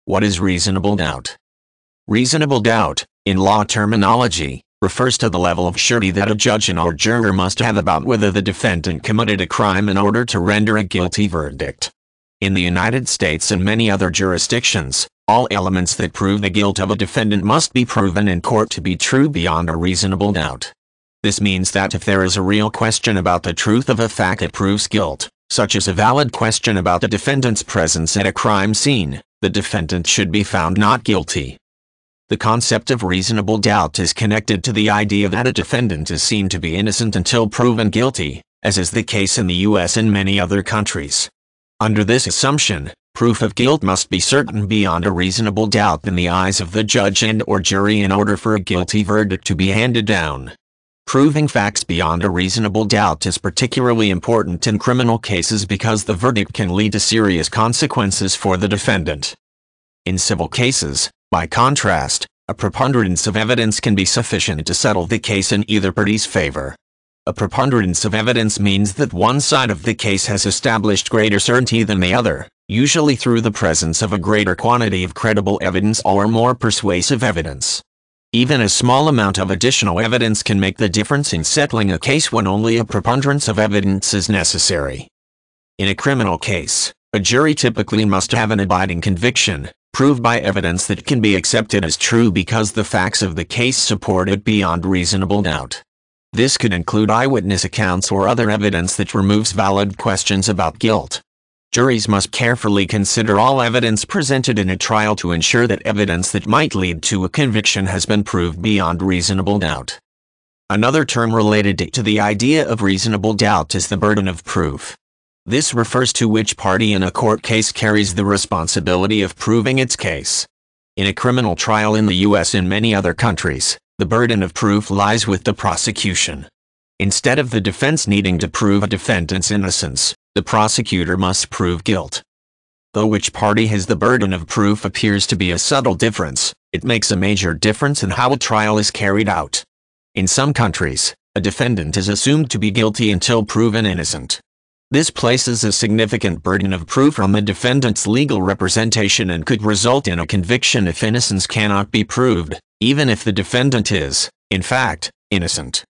What is reasonable doubt? Reasonable doubt, in law terminology, refers to the level of surety that a judge and/or juror must have about whether the defendant committed a crime in order to render a guilty verdict. In the United States and many other jurisdictions, all elements that prove the guilt of a defendant must be proven in court to be true beyond a reasonable doubt. This means that if there is a real question about the truth of a fact that proves guilt, such as a valid question about the defendant's presence at a crime scene, the defendant should be found not guilty. The concept of reasonable doubt is connected to the idea that a defendant is seen to be innocent until proven guilty, as is the case in the U.S. and many other countries. Under this assumption, proof of guilt must be certain beyond a reasonable doubt in the eyes of the judge and/or jury in order for a guilty verdict to be handed down. Proving facts beyond a reasonable doubt is particularly important in criminal cases because the verdict can lead to serious consequences for the defendant. In civil cases, by contrast, a preponderance of evidence can be sufficient to settle the case in either party's favor. A preponderance of evidence means that one side of the case has established greater certainty than the other, usually through the presence of a greater quantity of credible evidence or more persuasive evidence. Even a small amount of additional evidence can make the difference in settling a case when only a preponderance of evidence is necessary. In a criminal case, a jury typically must have an abiding conviction, proved by evidence that can be accepted as true because the facts of the case support it beyond reasonable doubt. This could include eyewitness accounts or other evidence that removes valid questions about guilt. Juries must carefully consider all evidence presented in a trial to ensure that evidence that might lead to a conviction has been proved beyond reasonable doubt. Another term related to the idea of reasonable doubt is the burden of proof. This refers to which party in a court case carries the responsibility of proving its case. In a criminal trial in the U.S. and many other countries, the burden of proof lies with the prosecution. Instead of the defense needing to prove a defendant's innocence, the prosecutor must prove guilt. Though which party has the burden of proof appears to be a subtle difference, it makes a major difference in how a trial is carried out. In some countries, a defendant is assumed to be guilty until proven innocent. This places a significant burden of proof on the defendant's legal representation and could result in a conviction if innocence cannot be proved, even if the defendant is, in fact, innocent.